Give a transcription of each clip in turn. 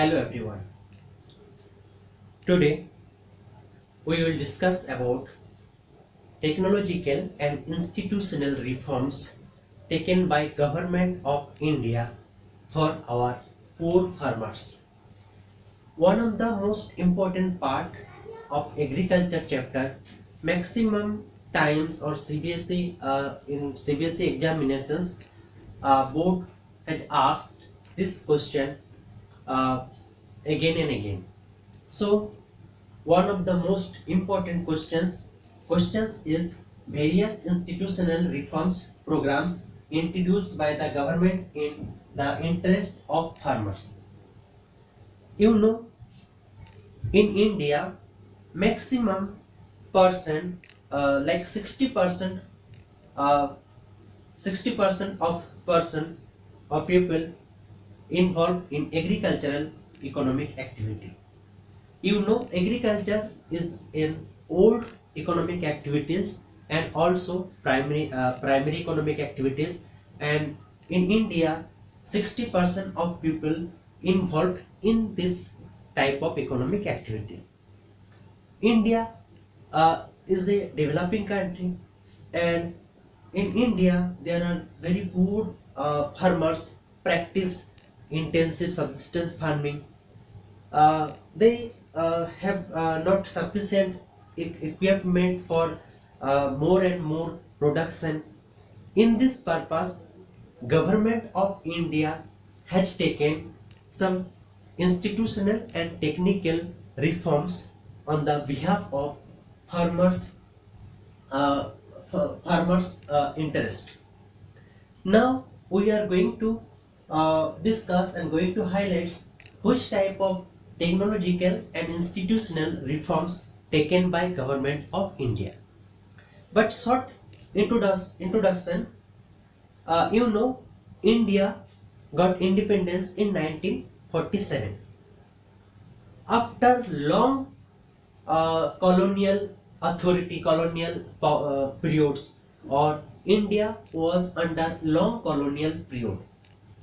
Hello everyone. Today we will discuss about technological and institutional reforms taken by Government of India for our poor farmers. One of the most important part of agriculture chapter, maximum times or CBSE in CBSE examinations, board had asked this question uh, again and again. So one of the most important questions is various institutional reforms programs introduced by the government in the interest of farmers. You know, in India, maximum percent, like 60%, uh, 60% of person or people involved in agricultural economic activity. You know, agriculture is an old economic activities and also primary economic activities, and in India 60% of people involved in this type of economic activity. India is a developing country, and in India there are very poor farmers practice intensive subsistence farming. They have not sufficient equipment for more and more production. In this purpose, Government of India has taken some institutional and technical reforms on the behalf of farmers, uh, interest. Now we are going to discuss and going to highlight which type of technological and institutional reforms taken by Government of India. But short introduction, you know, India got independence in 1947. After long colonial periods, or India was under long colonial period,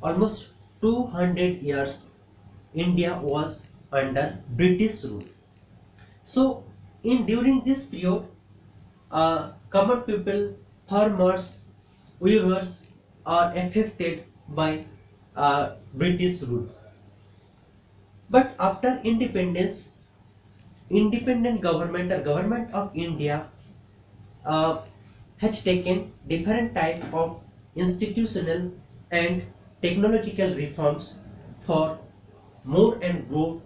almost 200 years India was under British rule. So in during this period, common people, farmers, weavers are affected by British rule. But after independence, independent government or Government of India uh, has taken different type of institutional and technological reforms for more and more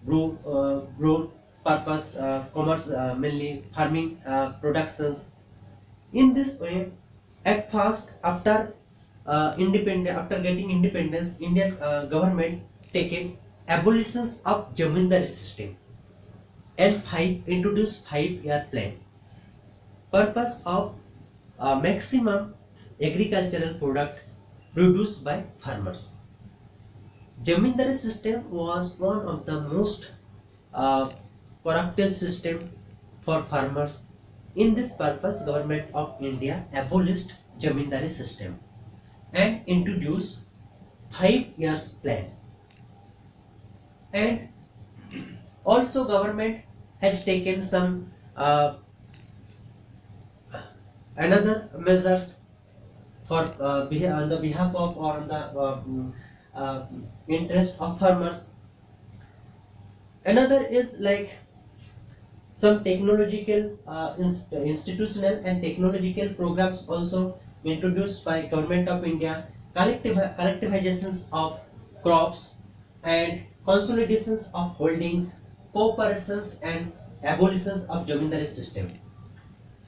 grow purpose, commerce, mainly farming productions. In this way, at first, after after getting independence, Indian government taken abolitions of Jamindari system and introduced 5-year plan. Purpose of maximum agricultural product produced by farmers. Jamindari system was one of the most uh, productive system for farmers. In this purpose, Government of India abolished Jamindari system and introduced 5 years plan. And also government has taken some another measures for on the behalf of or on the uh, interest of farmers. Another is like some technological institutional and technological programs also introduced by Government of India, collectivizations of crops and consolidations of holdings, cooperations and abolitions of Jamindari system.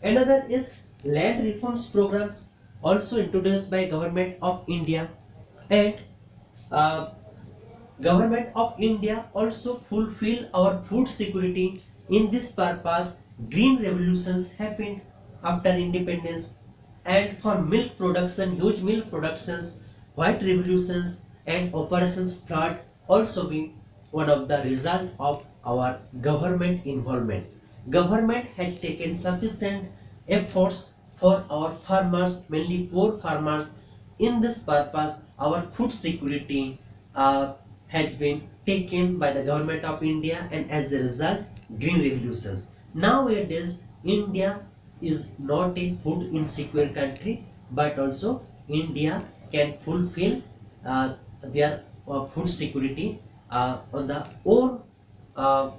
Another is land reforms programs also introduced by Government of India, and uh, Government of India also fulfill our food security. In this purpose, green revolutions happened after independence, and for milk production, huge milk productions, white revolutions and operations flood also been one of the result of our government involvement. Government has taken sufficient efforts for our farmers, mainly poor farmers. In this purpose, our food security uh, has been taken by the government of India, and as a result, green revolutions. Nowadays, India is not a food insecure country, but also India can fulfill their food security on the own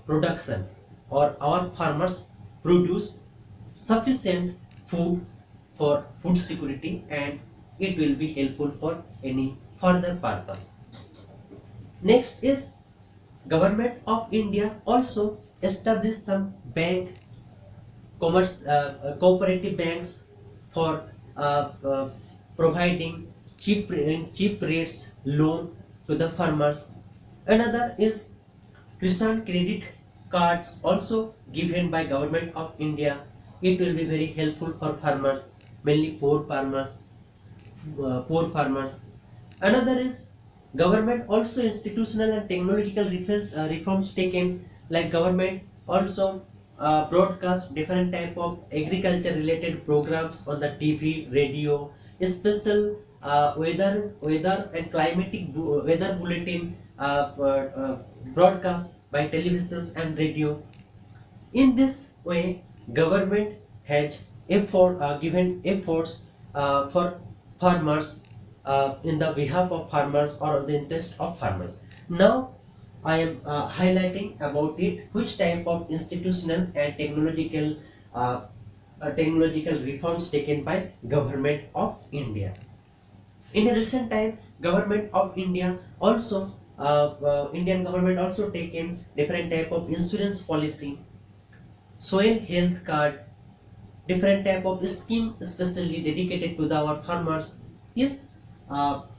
production, or our farmers produce sufficient food for food security, and it will be helpful for any further purpose. Next is government of India also established some bank cooperative banks for providing cheap rates loan to the farmers. Another is Kisan credit cards also given by government of India. It will be very helpful for farmers, mainly poor farmers. Another is government also institutional and technological reforms taken, like government also broadcast different type of agriculture related programs on the TV, radio, special weather and climatic weather bulletin broadcast by televisions and radio. In this way, government has given efforts for farmers in the behalf of farmers or in the interest of farmers. Now, I am highlighting about it which type of institutional and technological reforms taken by government of India. In a recent time, government of India also Indian government also taken different type of insurance policy, soil health card, different type of scheme especially dedicated to our farmers. Is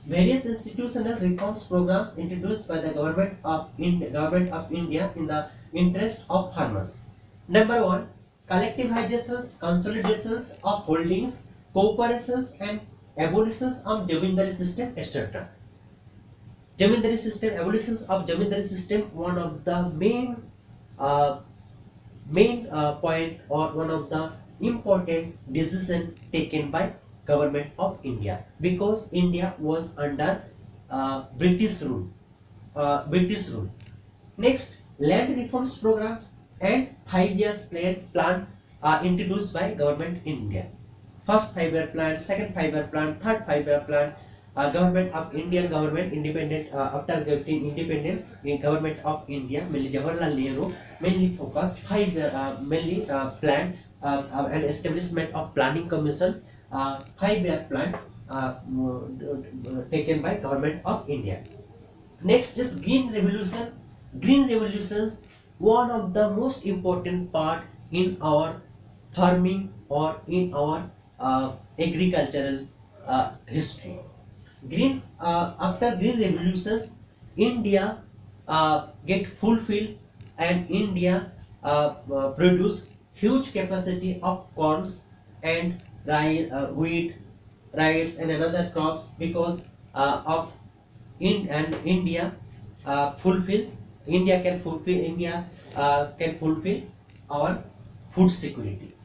various institutional reforms programs introduced by the government of India in the interest of farmers. Number one, collectivizations, consolidations of holdings, cooperations, and abolitions of jamindari system, etc. Jamindari system, abolitions of jamindari system, one of the uh, main point or one of the important decision taken by government of India, because India was under British rule. British rule. Next, land reforms programs and 5 years plan are introduced by government in India. First 5 year plan, second 5 year plan, third 5 year plan. Government of Indian government independent after getting independent in government of India, mainly Jawaharlal Nehru, mainly focused 5 year mainly plan and establishment of planning commission, 5 year plan taken by government of India. Next is green revolution. Green revolutions, one of the most important part in our farming or in our agricultural history. After green revolutions, India get fulfilled, and India produce huge capacity of corns and wheat, rice, and another crops, because of in and India fulfill India can fulfill our food security.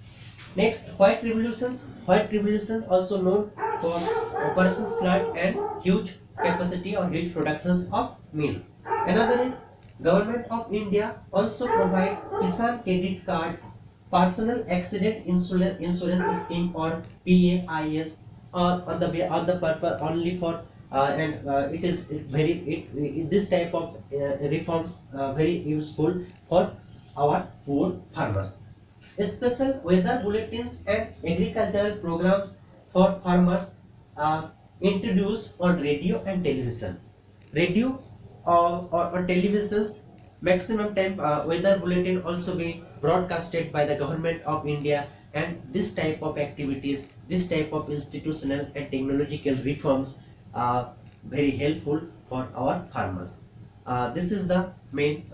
Next, white revolutions. White revolutions also known for operations flood and huge capacity or huge productions of milk. Another is government of India also provide Kisan credit card, personal accident insurance scheme, or PAIS, on the purpose only for and it is this type of reforms very useful for our poor farmers. Special weather bulletins and agricultural programs for farmers introduced on radio and television. Radio or on televisions, maximum time weather bulletin also be broadcasted by the government of India, and this type of activities, this type of institutional and technological reforms are very helpful for our farmers. This is the main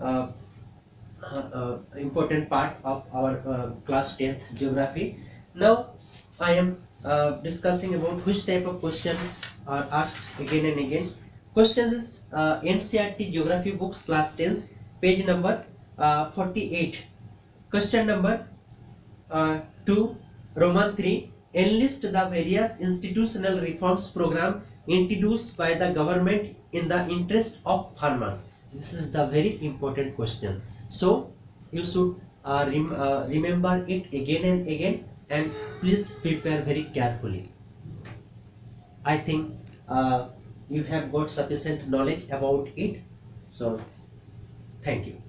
important part of our class 10th geography. Now I am discussing about which type of questions are asked again and again. Questions is NCERT geography books class 10 page number 48. Question number 2, Roman 3, enlist the various institutional reforms program introduced by the government in the interest of farmers? This is the very important question. So you should remember it again and again, and please prepare very carefully. I think you have got sufficient knowledge about it. So thank you.